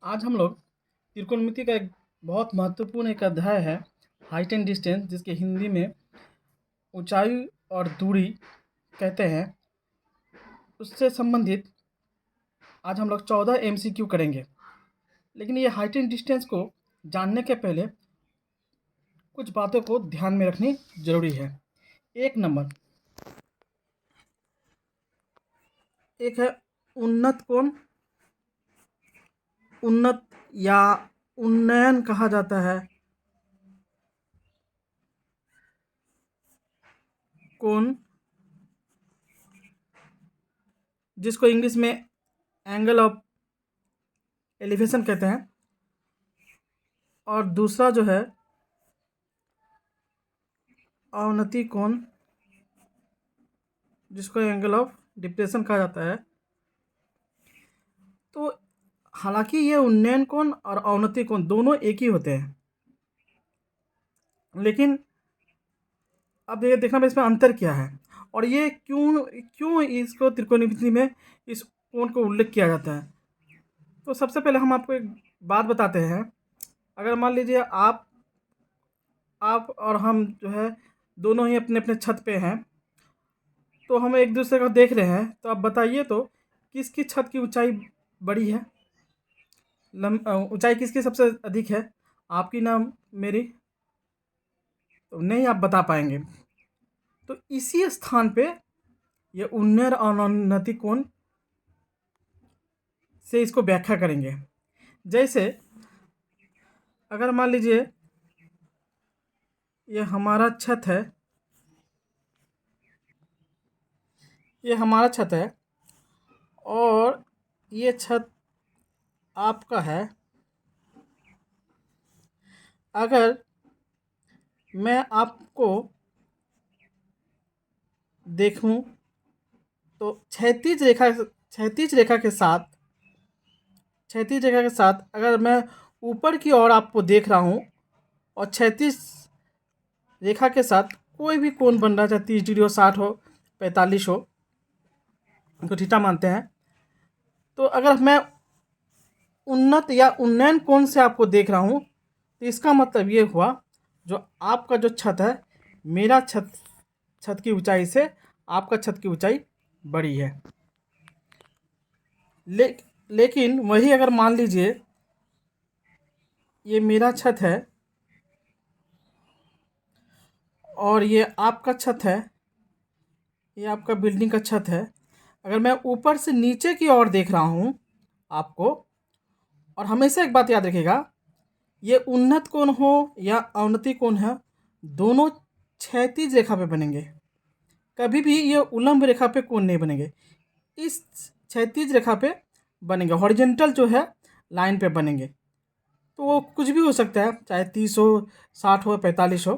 आज हम लोग त्रिकोणमिति का एक बहुत महत्वपूर्ण एक अध्याय है, हाइट एंड डिस्टेंस, जिसके हिंदी में ऊंचाई और दूरी कहते हैं। उससे संबंधित आज हम लोग 14 MCQ करेंगे। लेकिन ये हाइट एंड डिस्टेंस को जानने के पहले कुछ बातों को ध्यान में रखनी जरूरी है। एक नंबर, एक है उन्नत कोण। उन्नत या उन्नयन कहा जाता है कोण, जिसको इंग्लिश में एंगल ऑफ एलिवेशन कहते हैं। और दूसरा जो है अवनति कोण, जिसको एंगल ऑफ डिप्रेशन कहा जाता है। तो हालांकि ये उन्नयन कोण और अवनति कोण दोनों एक ही होते हैं, लेकिन अब ये देखना इसमें अंतर क्या है और ये क्यों क्यों इसको त्रिकोणमिति में इस कोण को उल्लेख किया जाता है। तो सबसे पहले हम आपको एक बात बताते हैं। अगर मान लीजिए आप और हम जो है दोनों ही अपने अपने छत पे हैं, तो हम एक दूसरे को देख रहे हैं, तो आप बताइए तो किसकी छत की ऊंचाई बड़ी है, ऊंचाई किसकी सबसे अधिक है, आपकी ना मेरी? तो नहीं आप बता पाएंगे। तो इसी स्थान पे ये उन्नयन और अवनति कोण से इसको व्याख्या करेंगे। जैसे अगर मान लीजिए ये हमारा छत है, ये हमारा छत है और ये छत आपका है। अगर मैं आपको देखूं तो क्षैतिज रेखा के साथ अगर मैं ऊपर की ओर आपको देख रहा हूं और क्षैतिज रेखा के साथ कोई भी कोण बन रहा है, चाहे 30 डिग्री हो, 60 हो, 45 हो, उनको थीटा मानते हैं। तो अगर मैं उन्नत या उन्नयन कोण से आपको देख रहा हूं, तो इसका मतलब ये हुआ जो आपका जो छत है, मेरा छत की ऊंचाई से आपका छत की ऊंचाई बड़ी है। लेकिन वही अगर मान लीजिए ये मेरा छत है और ये आपका छत है, ये आपका बिल्डिंग का छत है। अगर मैं ऊपर से नीचे की ओर देख रहा हूँ आपको, और हमेशा एक बात याद रखिएगा, ये उन्नत कोण हो या अवनति कोण है, दोनों क्षैतिज रेखा पे बनेंगे। कभी भी ये उल्लंब रेखा पे कोण नहीं बनेंगे, इस क्षैतिज रेखा पे बनेंगे, हॉरिजेंटल जो है लाइन पे बनेंगे। तो वो कुछ भी हो सकता है, चाहे 30 हो, 60 हो, 45 हो,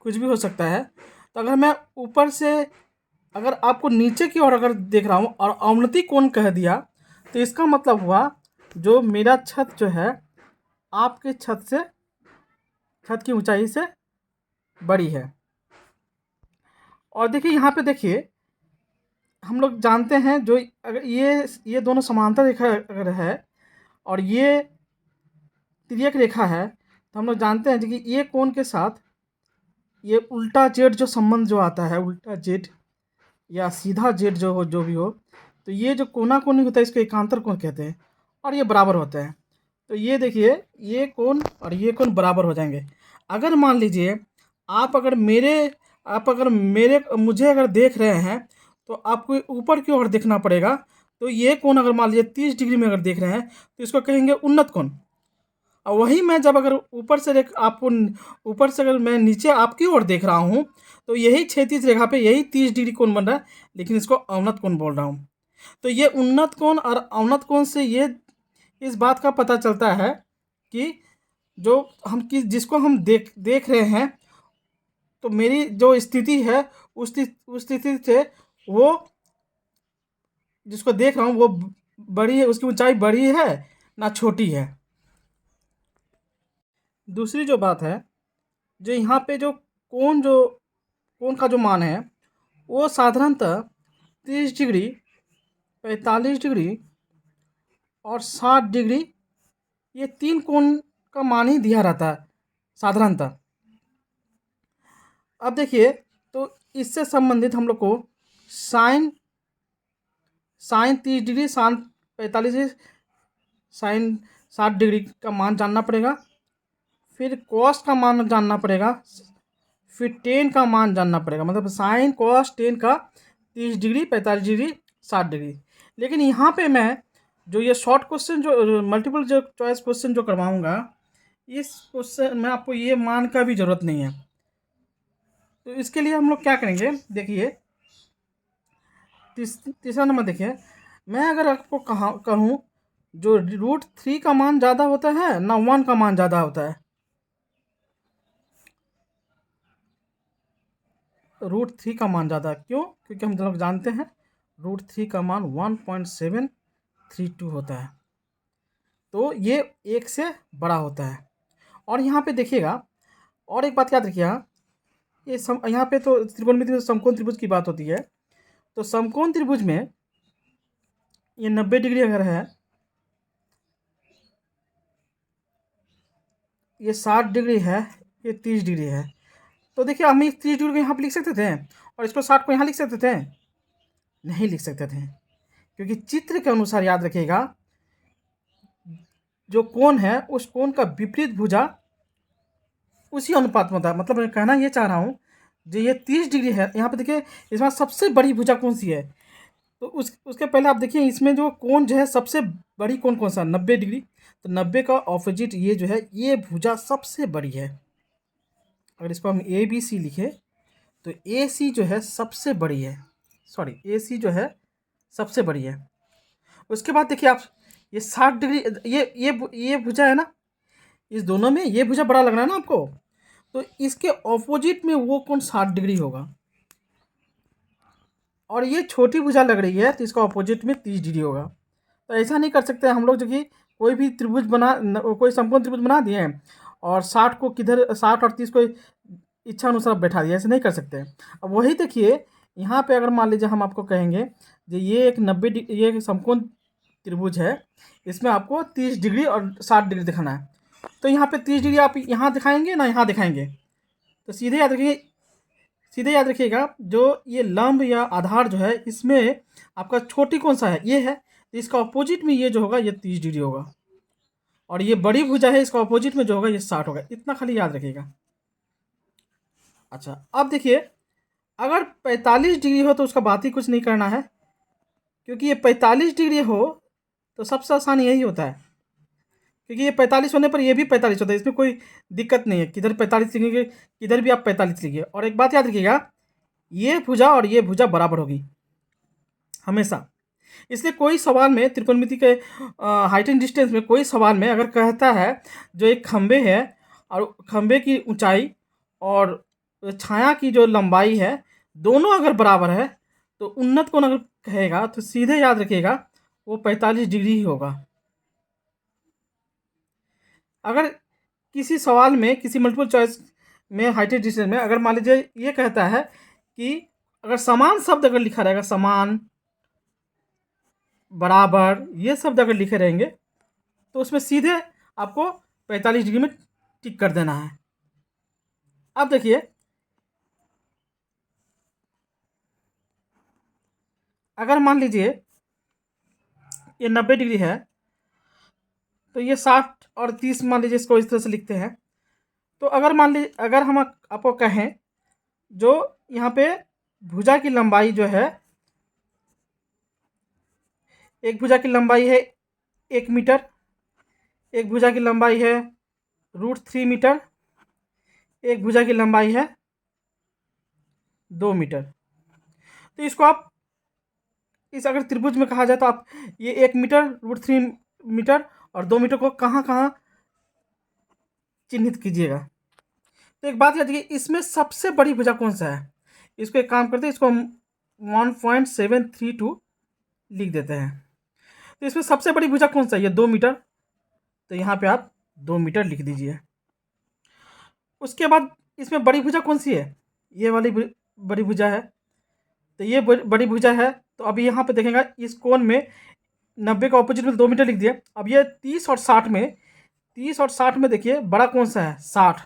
कुछ भी हो सकता है। तो अगर मैं ऊपर से अगर आपको नीचे की ओर अगर देख रहा हूँ और अवनति कोण कह दिया, तो इसका मतलब हुआ जो मेरा छत जो है आपके छत की ऊंचाई से बड़ी है। और देखिए यहाँ पे देखिए, हम लोग जानते हैं जो अगर ये दोनों समांतर रेखा अगर है और ये तिर्यक रेखा है, तो हम लोग जानते हैं कि ये कोण के साथ ये उल्टा जेड जो संबंध जो आता है, उल्टा जेड या सीधा जेड जो भी हो, तो ये जो कोना कोनी होता है इसको एकांतर कोण कहते हैं और ये बराबर होते हैं। तो ये देखिए, ये कोण और ये कोण बराबर हो जाएंगे। अगर मान लीजिए आप अगर मुझे अगर देख रहे हैं, तो आपको ऊपर की ओर देखना पड़ेगा। तो ये कोण अगर मान लीजिए 30 डिग्री में अगर देख रहे हैं, तो इसको कहेंगे उन्नत कोण। और वही मैं जब अगर ऊपर से अगर मैं नीचे आपकी ओर देख रहा हूँ, तो यही क्षैतिज रेखा पे यही 30 डिग्री कोण बन रहा है, लेकिन इसको अवनत कोण बोल रहा हूँ। तो ये उन्नत कोण और अवनत कोण से ये इस बात का पता चलता है कि जिसको हम देख रहे हैं, तो मेरी जो स्थिति है उस स्थिति से वो जिसको देख रहा हूँ वो बड़ी है, उसकी ऊंचाई बड़ी है ना छोटी है। दूसरी जो बात है, जो यहाँ पे कोण का जो मान है, वो साधारणतः 30 डिग्री, 45 डिग्री और 60 डिग्री ये 3 कोण का मान ही दिया रहता है साधारणतः। अब देखिए, तो इससे संबंधित हम लोग को sine sine 30 degree, sine 45 degree, sine 60 degree का मान जानना पड़ेगा। फिर कॉस का मान जानना पड़ेगा। फिर टेन का मान जानना पड़ेगा, मतलब साइन कॉस टेन का 30 डिग्री, 45 डिग्री, 60 डिग्री। लेकिन यहाँ पे मैं जो ये शॉर्ट क्वेश्चन, जो मल्टीपल जो चॉइस क्वेश्चन जो करवाऊँगा, इस क्वेश्चन में आपको ये मान का भी ज़रूरत नहीं है। तो इसके लिए हम लोग क्या करेंगे, देखिए तीसरा नंबर देखिए, मैं अगर आपको कहूँ जो √3 का मान ज़्यादा होता है ना 1 का मान ज़्यादा होता है। √3 का मान ज़्यादा क्यों? क्योंकि हम लोग जानते हैं √3 का मान 1.732 होता है, तो ये 1 से बड़ा होता है। और यहाँ पे देखिएगा, और एक बात याद रखिएगा, यहाँ पे तो त्रिकोणमिति में समकोण त्रिभुज की बात होती है। तो समकोण त्रिभुज में ये 90 डिग्री अगर है, ये 60 डिग्री है, ये 30 डिग्री है, तो देखिए हम इस 30 डिग्री को यहाँ पे लिख सकते थे और इसको 60 को यहाँ लिख सकते थे? नहीं लिख सकते थे, क्योंकि चित्र के अनुसार याद रखिएगा, जो कोण है उस कोण का विपरीत भुजा उसी अनुपात में होता है। मतलब मैं कहना ये चाह रहा हूँ, जो ये 30 डिग्री है, यहाँ पे देखिए इसमें सबसे बड़ी भुजा कौन सी है, तो उसके पहले आप देखिए इसमें जो कोण जो है सबसे बड़ी कोण कौन सा, 90 डिग्री। तो 90 का ऑपोजिट ये जो है, ये भुजा सबसे बड़ी है। अगर इसको हम ABC लिखे तो AC जो है सबसे बड़ी है, सॉरी AC जो है सबसे बड़ी है। उसके बाद देखिए आप, ये 60 डिग्री, ये भुजा है ना, इस दोनों में ये भुजा बड़ा लग रहा है ना आपको, तो इसके ऑपोजिट में वो कोण 60 डिग्री होगा। और ये छोटी भुजा लग रही है तो इसका ऑपोजिट में 30 डिग्री होगा। तो ऐसा नहीं कर सकते हम लोग, जो कि कोई भी त्रिभुज कोई समकोण त्रिभुज बना दिए हैं और 60 को किधर, 60 और 30 को इच्छा अनुसार बैठा दिया, ऐसे नहीं कर सकते। अब वही देखिए, यहाँ पे अगर मान लीजिए हम आपको कहेंगे जो ये एक 90 डिग्री, ये एक समकोण त्रिभुज है, इसमें आपको 30 डिग्री और 60 डिग्री दिखाना है, तो यहाँ पे 30 डिग्री आप यहाँ दिखाएंगे ना यहाँ दिखाएंगे? तो सीधे याद रखिएगा, जो ये लंब या आधार जो है, इसमें आपका छोटी कौन सा है, ये है, तो इसका ऑपोजिट में ये जो होगा ये 30 डिग्री होगा। और ये बड़ी भुजा है, इसका ऑपोजिट में जो होगा ये 60 होगा। इतना खाली याद रखिएगा। अच्छा, अब देखिए, अगर 45 डिग्री हो तो उसका बात ही कुछ नहीं करना है, क्योंकि ये 45 डिग्री हो तो सबसे आसान यही होता है, क्योंकि ये 45 होने पर ये भी 45 होता है, इसमें कोई दिक्कत नहीं है, किधर 45 लिखेंगे किधर भी आप 45 लिखिए। और एक बात याद रखिएगा, ये भुजा और ये भुजा बराबर होगी हमेशा। इसलिए कोई सवाल में त्रिकोणमिति के हाइट एंड डिस्टेंस में कोई सवाल में अगर कहता है जो एक खंबे है और खंबे की ऊंचाई और छाया की जो लंबाई है दोनों अगर बराबर है, तो उन्नत कोण अगर कहेगा तो सीधे याद रखिएगा वो 45 डिग्री ही होगा। अगर किसी सवाल में, किसी मल्टीपल चॉइस में हाइट एंड डिस्टेंस में अगर मान लीजिए ये कहता है कि अगर समान शब्द अगर लिखा रहेगा, समान, बराबर, ये शब्द अगर लिखे रहेंगे, तो उसमें सीधे आपको 45 डिग्री में टिक कर देना है। अब देखिए, अगर मान लीजिए ये 90 डिग्री है, तो ये 60 और 30 मान लीजिए इसको इस तरह से लिखते हैं। तो अगर मान लीजिए, अगर हम आपको कहें जो यहाँ पे भुजा की लंबाई जो है, एक भुजा की लंबाई है 1 मीटर, एक भुजा की लंबाई है √3 मीटर, एक भुजा की लंबाई है 2 मीटर। तो इसको आप इस अगर त्रिभुज में कहा जाए तो आप ये 1 मीटर, √3 मीटर और 2 मीटर को कहाँ कहाँ चिन्हित कीजिएगा। तो एक बात याद रखिए, इसमें सबसे बड़ी भुजा कौन सा है, इसको एक काम करते हैं, इसको हम 1.732 लिख देते हैं। तो इसमें सबसे बड़ी भुजा कौन सा है, ये 2 मीटर, तो यहाँ पे आप 2 मीटर लिख दीजिए। उसके बाद इसमें बड़ी भुजा कौन सी है, ये वाली बड़ी भुजा है, तो ये बड़ी भुजा है। तो अभी यहाँ पे देखेंगे इस कोण में 90 का ऑपोजिट में 2 मीटर लिख दिया। अब ये 30 और 60 में 30 और 60 में देखिए बड़ा कौन सा है, 60।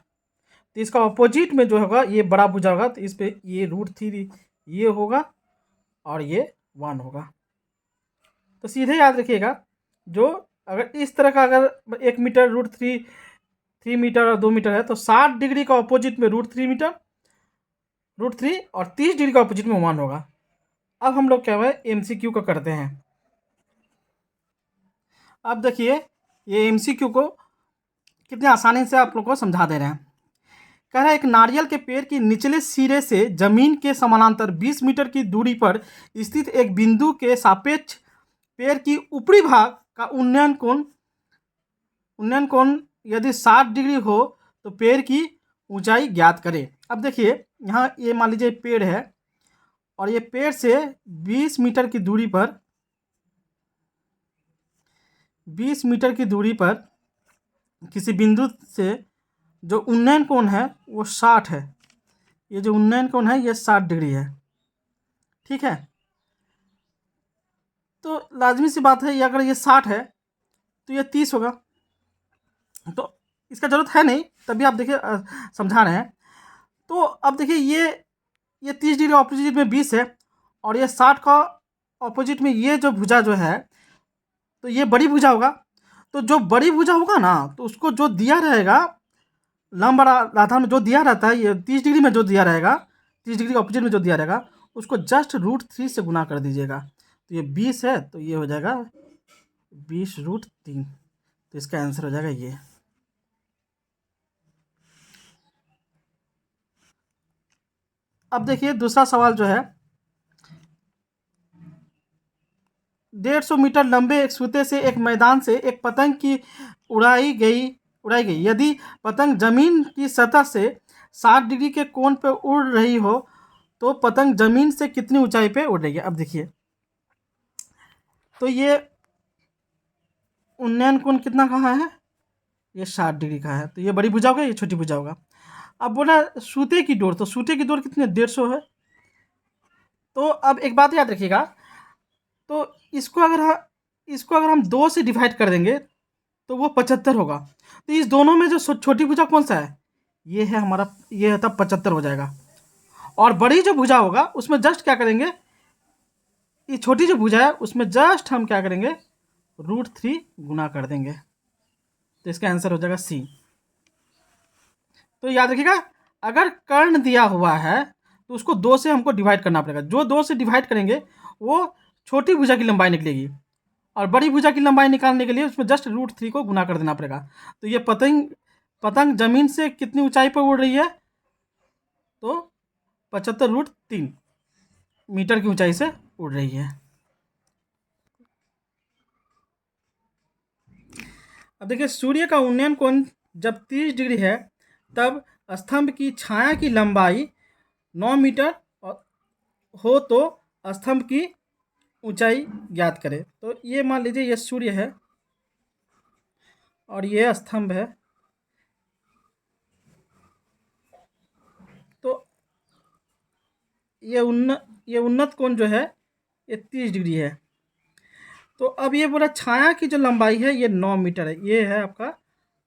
तो इसका ऑपोजिट में जो होगा ये बड़ा भुजा होगा, तो इस पे ये √3 ये होगा और ये 1 होगा। तो सीधे याद रखिएगा, जो अगर इस तरह का अगर 1 मीटर √3 3 मीटर और 2 मीटर है, तो 60 डिग्री का ऑपोजिट में √3 मीटर √3 और 30 डिग्री का ऑपोजिट में 1 होगा। अब हम लोग क्या है MCQ का करते हैं। अब देखिए ये MCQ को कितने आसानी से आप लोग को समझा दे रहे हैं। कह रहा है एक नारियल के पेड़ की निचले सिरे से जमीन के समानांतर 20 मीटर की दूरी पर स्थित एक बिंदु के सापेक्ष पेड़ की ऊपरी भाग का उन्नयन कोण यदि 60 डिग्री हो तो पेड़ की ऊंचाई ज्ञात करें। अब देखिए यहाँ ये मान लीजिए पेड़ है और ये पेड़ से 20 मीटर की दूरी पर 20 मीटर की दूरी पर किसी बिंदु से जो उन्नयन कोण है वो 60 है। ये जो उन्नयन कोण है ये 60 डिग्री है, ठीक है। तो लाजमी सी बात है, ये अगर ये 60 है तो ये 30 होगा। तो इसका ज़रूरत है नहीं, तभी आप देखिए समझा रहे हैं। तो अब देखिए ये 30 डिग्री ऑपोजिट में 20 है और ये 60 का ऑपोजिट में ये जो भुजा जो है, तो ये बड़ी भुजा होगा। तो जो बड़ी भुजा होगा ना, तो उसको जो दिया रहेगा लंब आधार में जो दिया रहता है, ये 30 डिग्री में जो दिया रहेगा, 30 डिग्री ऑपोजिट में जो दिया रहेगा, उसको जस्ट √3 से गुना कर दीजिएगा। तो ये 20 है तो ये हो जाएगा 20√3। तो इसका आंसर हो जाएगा ये। अब देखिए दूसरा सवाल जो है, 150 मीटर लंबे एक सूते से एक मैदान से एक पतंग की उड़ाई गई। यदि पतंग जमीन की सतह से 60 डिग्री के कोण पर उड़ रही हो तो पतंग जमीन से कितनी ऊंचाई पे उड़ रही है। अब देखिए तो ये उन्नयन कोण कितना कहाँ है, ये 60 डिग्री का है। तो ये बड़ी भुजा होगा, ये छोटी भुजा होगा। अब बोला सूते की डोर, तो सूते की डोर कितनी है, 150 है। तो अब एक बात याद रखिएगा, तो इसको अगर हम 2 से डिवाइड कर देंगे तो वो 75 होगा। तो इस दोनों में जो छोटी भुजा कौन सा है, ये है हमारा, ये है तब 75 हो जाएगा। और बड़ी जो भुजा होगा उसमें जस्ट क्या करेंगे, ये छोटी जो भुजा है उसमें जस्ट हम क्या करेंगे, √3 गुना कर देंगे। तो इसका आंसर हो जाएगा C। तो याद रखिएगा, अगर कर्ण दिया हुआ है तो उसको 2 से हमको डिवाइड करना पड़ेगा। जो 2 से डिवाइड करेंगे वो छोटी भुजा की लंबाई निकलेगी, और बड़ी भुजा की लंबाई निकालने के लिए उसमें जस्ट √3 को गुना कर देना पड़ेगा। तो ये पतंग जमीन से कितनी ऊंचाई पर उड़ रही है, तो 75√3 मीटर की ऊंचाई से उड़ रही है। अब देखिए सूर्य का उन्नयन कोण जब 30 डिग्री है तब स्तंभ की छाया की लंबाई 9 मीटर हो तो स्तंभ की ऊंचाई ज्ञात करें। तो ये मान लीजिए ये सूर्य है और ये स्तंभ है। तो ये उन्नत कोण जो है ये 30 डिग्री है। तो अब ये बोला छाया की जो लंबाई है ये 9 मीटर है, ये है आपका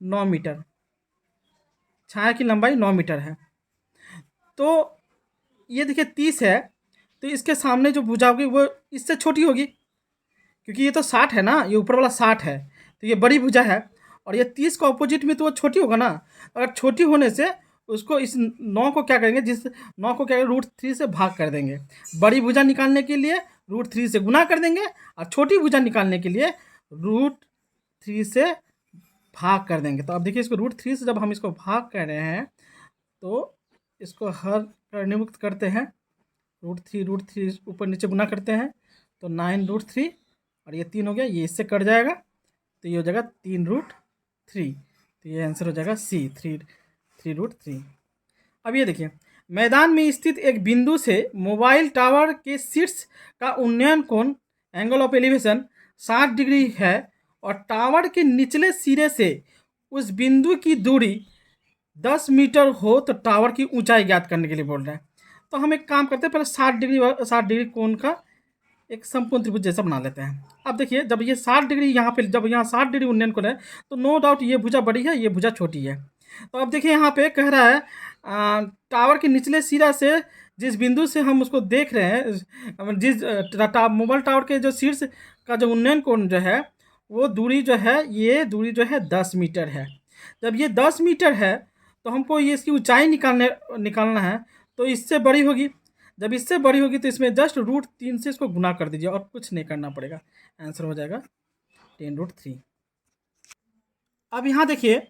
9 मीटर, छाया की लंबाई 9 मीटर है। तो ये देखिए 30 है, तो इसके सामने जो भुजा होगी वो इससे छोटी होगी, क्योंकि ये तो 60 है ना, ये ऊपर वाला 60 है, तो ये बड़ी भुजा है। और ये 30 का ऑपोजिट में तो वो छोटी होगा ना। अगर छोटी होने से उसको इस 9 को क्या करेंगे, जिस 9 को क्या √3 से भाग कर देंगे। बड़ी भुजा निकालने के लिए √3 से गुना कर देंगे, और छोटी भुजा निकालने के लिए √3 से भाग कर देंगे। तो अब देखिए इसको √3 से जब हम इसको भाग कर रहे हैं तो इसको हर करने मुक्त करते हैं, √3 ऊपर नीचे गुना करते हैं तो 9√3, और ये 3 हो गया, ये इससे कट जाएगा तो ये हो जाएगा 3√3। तो ये आंसर हो जाएगा C, 3√3। अब ये देखिए मैदान में स्थित एक बिंदु से मोबाइल टावर के शीर्ष का उन्नयन कोण एंगल ऑफ एलिवेशन 60 डिग्री है, और टावर के निचले सिरे से उस बिंदु की दूरी 10 मीटर हो तो टावर की ऊंचाई ज्ञात करने के लिए बोल रहे हैं। तो हम एक काम करते हैं, पहले 60 डिग्री कोण का एक समकोण त्रिभुज जैसा बना लेते हैं। अब देखिए, जब ये 60 डिग्री यहाँ पे, जब यहाँ 60 डिग्री उन्नयन कोण है, तो नो डाउट ये भुजा बड़ी है, ये भुजा छोटी है। तो अब देखिए यहाँ पे कह रहा है टावर के निचले सिरा से जिस बिंदु से हम उसको देख रहे हैं, जिस मोबाइल टावर के जो शीर्ष का जो उन्नयन कोण जो है, वो दूरी जो है, ये दूरी जो है 10 मीटर है। जब ये 10 मीटर है, तो हमको ये इसकी ऊंचाई निकालना है, तो इससे बड़ी होगी। जब इससे बड़ी होगी तो इसमें जस्ट √3 से इसको गुना कर दीजिए और कुछ नहीं करना पड़ेगा, आंसर हो जाएगा 10√3। अब यहाँ देखिए,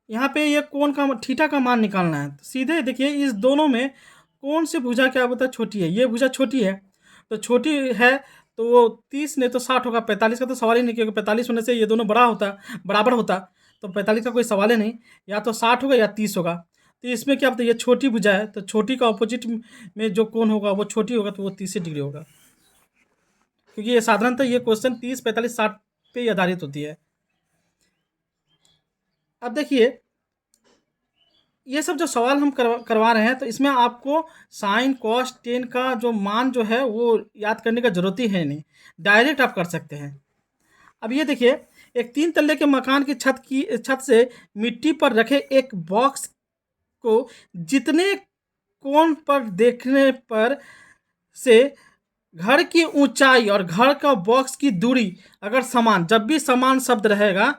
यहाँ पे ये कोण का थीटा का मान निकालना है। तो सीधे देखिए, इस दोनों में कौन सी भुजा क्या बोलता है, छोटी है। ये भुजा छोटी है, तो छोटी है तो वो 30 नहीं तो 60 होगा। 45 का तो सवाल ही नहीं, क्योंकि 45 होने से ये दोनों बराबर होता। तो 45 का कोई सवाल ही नहीं, या तो 60 होगा या 30 होगा। तो इसमें क्या बोलते हैं, ये छोटी भुजा है, तो छोटी का ऑपोजिट में जो कोण होगा वो छोटी होगा, तो वो 30 डिग्री होगा। क्योंकि ये साधारणतः ये क्वेश्चन 30, 45, 60 पे ही आधारित होती है। अब देखिए, ये सब जो सवाल हम करवा रहे हैं, तो इसमें आपको साइन कॉस टेन का जो मान जो है वो याद करने का जरूरत ही है नहीं, डायरेक्ट आप कर सकते हैं। अब ये देखिए, एक 3 तल्ले के मकान की छत से मिट्टी पर रखे एक बॉक्स को जितने कोण पर देखने पर से घर की ऊंचाई और घर का बॉक्स की दूरी अगर समान, जब भी समान शब्द रहेगा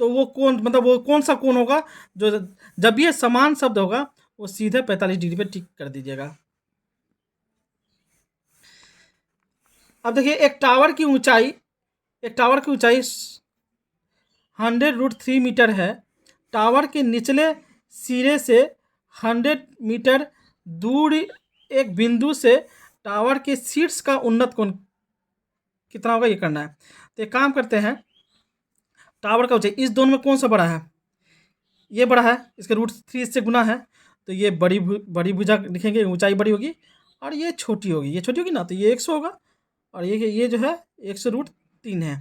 तो वो कौन, मतलब वो कौन सा कोण होगा, जो जब ये समान शब्द होगा वो सीधे 45 डिग्री पे टिक कर दीजिएगा। अब देखिए, एक टावर की ऊंचाई 100√3 मीटर है। टावर के निचले सिरे से 100 मीटर दूर एक बिंदु से टावर के शीर्ष का उन्नत कोण कितना होगा, ये करना है। तो एक काम करते हैं, टावर का ऊंचाई इस दोनों में कौन सा बड़ा है, ये बड़ा है, इसके √3 से गुना है, तो ये बड़ी भुजा लिखेंगे, ऊंचाई बड़ी होगी, और ये छोटी होगी ना, तो ये 100 होगा, और ये जो है 100√3 है।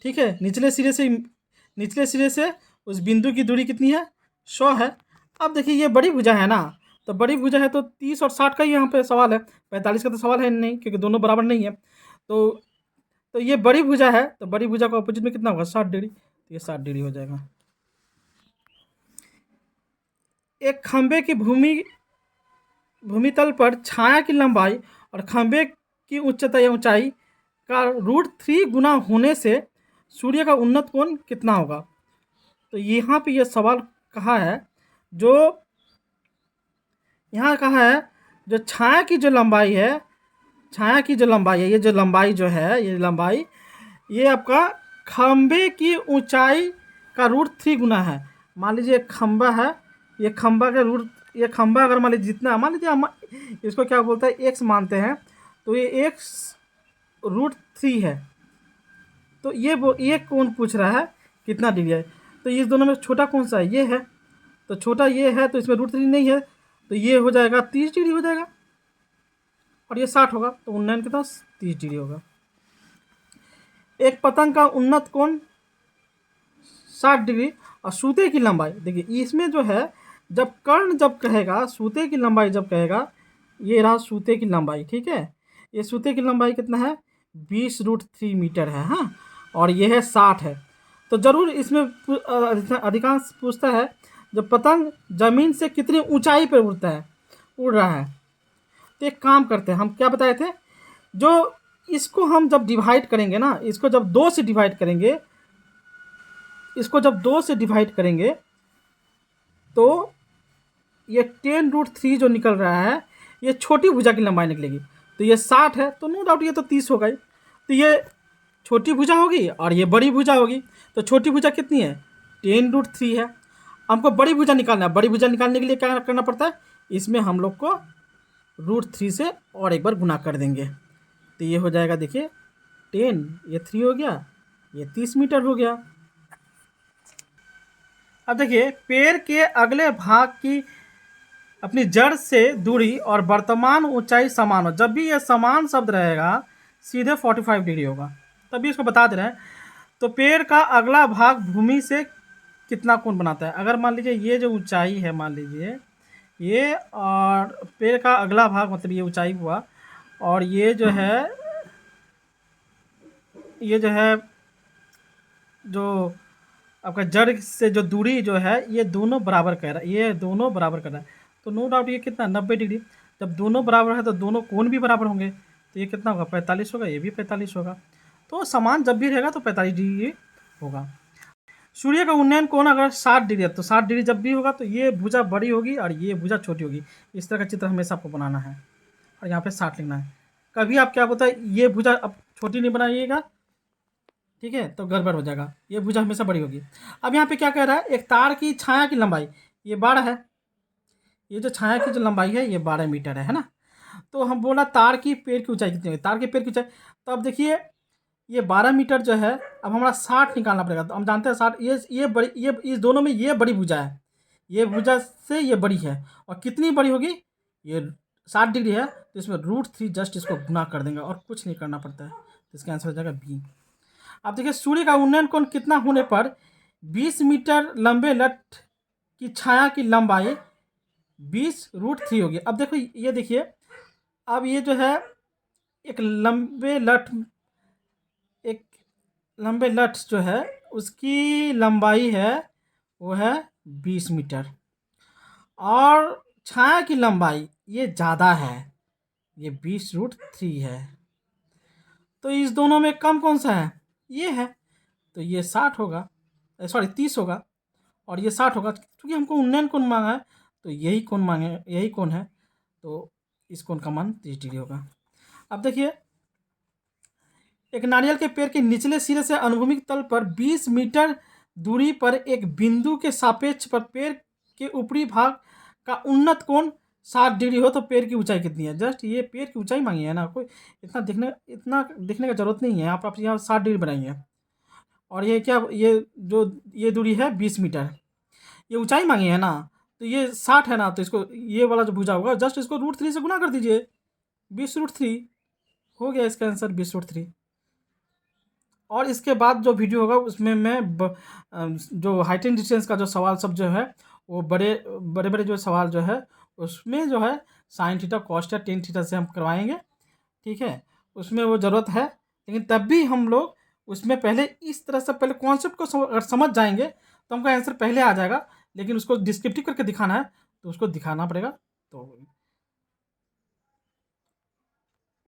ठीक है, निचले सिरे से उस बिंदु की दूरी कितनी है, 100 है। अब देखिए, ये बड़ी भुजा है ना, तो बड़ी भुजा है तो 30 और 60 का ही यहाँ पे सवाल है, 45 का तो सवाल है नहीं, क्योंकि दोनों बराबर नहीं है। तो ये बड़ी भुजा है, तो बड़ी भुजा का अपोजिट में कितना होगा, 60 डिग्री, तो ये 60 डिग्री हो जाएगा। एक खंबे की भूमितल पर छाया की लंबाई और खंबे की उच्चता या ऊंचाई का √3 गुना होने से सूर्य का उन्नत कोण कितना होगा। तो यहाँ पे ये सवाल कहा है, जो यहाँ कहा है, जो छाया की जो लंबाई है, ये जो लंबाई जो है, ये आपका खंबे की ऊंचाई का √3 गुना है। मान लीजिए खंबा है, ये खंबा अगर मान लीजिए जितना, मान लीजिए हम इसको क्या बोलते हैं, एक्स मानते हैं, तो ये x √3 है। तो ये कौन पूछ रहा है कितना डिग्री है, तो इस दोनों में छोटा कौन सा है, ये है, तो छोटा ये है, तो इसमें √3 नहीं है, तो ये हो जाएगा 30 डिग्री हो जाएगा, और ये 60 होगा, तो उन्नयन कितना 30 डिग्री होगा। एक पतंग का उन्नत कोण 60 डिग्री और सूते की लंबाई, देखिए इसमें जो है, जब कर्ण जब कहेगा, सूते की लंबाई जब कहेगा, ये रहा सूते की लंबाई, ठीक है, ये सूते की लंबाई कितना है, 20√3 मीटर है, हाँ, और ये है 60 है। तो जरूर इसमें अधिकांश पूछता है, जब पतंग जमीन से कितनी ऊंचाई पर उड़ रहा है। तो एक काम करते हैं, हम क्या बताए थे, जो इसको हम जब डिवाइड करेंगे ना, इसको जब 2 से डिवाइड करेंगे, तो ये 10√3 जो निकल रहा है, ये छोटी भुजा की लंबाई निकलेगी, तो ये 60 है, तो नो डाउट ये तो 30 होगा ही। तो ये छोटी भुजा होगी और ये बड़ी भुजा होगी, तो छोटी भुजा कितनी है, 10√3 है। हमको बड़ी भुजा निकालना है, बड़ी भुजा निकालने के लिए क्या करना पड़ता है, इसमें हम लोग को √3 से और एक बार गुना कर देंगे, तो ये हो जाएगा, देखिए 10, ये 3 हो गया, ये 30 मीटर हो गया। अब देखिए, पेड़ के अगले भाग की अपनी जड़ से दूरी और वर्तमान ऊंचाई समान हो, जब भी ये समान शब्द रहेगा सीधे 45 डिग्री होगा, तभी इसको बता दे रहे हैं। तो पेड़ का अगला भाग भूमि से कितना कोण बनाता है, अगर मान लीजिए ये जो ऊंचाई है, मान लीजिए ये, और पेड़ का अगला भाग मतलब ये ऊंचाई हुआ, और ये जो है ये जो है जो आपका जड़ से जो दूरी जो है ये दोनों बराबर कर रहा है, ये दोनों बराबर कर रहा है। तो नो डाउट ये कितना 90 डिग्री। जब दोनों बराबर है तो दोनों कोण भी बराबर होंगे, तो ये कितना होगा 45 होगा, ये भी 45 होगा। तो समान जब भी रहेगा तो 45 डिग्री होगा। सूर्य का उन्नयन कोण अगर 60 डिग्री है तो 60 डिग्री जब भी होगा तो ये भुजा बड़ी होगी और ये भुजा छोटी होगी। इस तरह का चित्र हमेशा आपको बनाना है और यहाँ पे 60 लिखना है। कभी आप क्या होता है ये भुजा अब छोटी नहीं बनाइएगा, ठीक है, तो गड़बड़ हो जाएगा, ये भुजा हमेशा बड़ी होगी। अब यहाँ पे क्या कह रहा है, एक तार की छाया की लंबाई ये 12 है, ये जो छाया की जो लंबाई है ये 12 मीटर है ना। तो हम बोला तार की पेड़ की ऊंचाई कितनी होगी, तार के पेड़ की ऊंचाई, तो अब देखिए ये 12 मीटर जो है, अब हमारा 60 निकालना पड़ेगा। तो हम जानते हैं 60, ये बड़ी, ये इस दोनों में ये बड़ी भुजा है, ये भुजा से ये बड़ी है, और कितनी बड़ी होगी, ये 60 डिग्री है, तो इसमें √3 जस्ट इसको गुना कर देंगे और कुछ नहीं करना पड़ता है, तो इसका आंसर हो जाएगा बी। अब देखिए सूर्य का उन्नयन कोण कितना होने पर 20 मीटर लंबे लठ की छाया की लंबाई 20√3 होगी। अब देखो ये देखिए, अब ये जो है एक लंबे लठ जो है उसकी लंबाई है वो है 20 मीटर, और छाया की लंबाई ये ज़्यादा है, ये 20√3 है। तो इस दोनों में कम कौन सा है, ये है, तो ये 60 होगा, सॉरी 30 होगा, और ये 60 होगा। क्योंकि हमको उन्नयन कोण मांगा है तो यही कोण है, तो इस कोण का मान 30 डिग्री होगा। अब देखिए एक नारियल के पेड़ के निचले सिरे से अनुभूमिक तल पर 20 मीटर दूरी पर एक बिंदु के सापेक्ष पर पेड़ के ऊपरी भाग का उन्नत कोण 60 डिग्री हो तो पेड़ की ऊंचाई कितनी है। जस्ट ये पेड़ की ऊंचाई मांगी है ना, कोई इतना देखने का जरूरत नहीं है। आप यहाँ 60 डिग्री बनाइए, और ये क्या, ये दूरी है 20 मीटर, ये ऊंचाई मांगी है ना, तो ये 60 है ना, तो इसको ये वाला जो भुजा होगा जस्ट इसको √3 से गुना कर दीजिए, 20√3 हो गया इसका आंसर 20√3। और इसके बाद जो वीडियो होगा उसमें मैं जो हाइट एंड डिस्टेंस का जो सवाल सब जो है वो बड़े बड़े जो सवाल जो है उसमें जो है sine theta cos theta tan theta से हम करवाएंगे, ठीक है, उसमें वो ज़रूरत है। लेकिन तब भी हम लोग उसमें पहले इस तरह से पहले कॉन्सेप्ट को अगर समझ जाएंगे तो हमका आंसर पहले आ जाएगा, लेकिन उसको डिस्क्रिप्टिव करके दिखाना है तो उसको दिखाना पड़ेगा। तो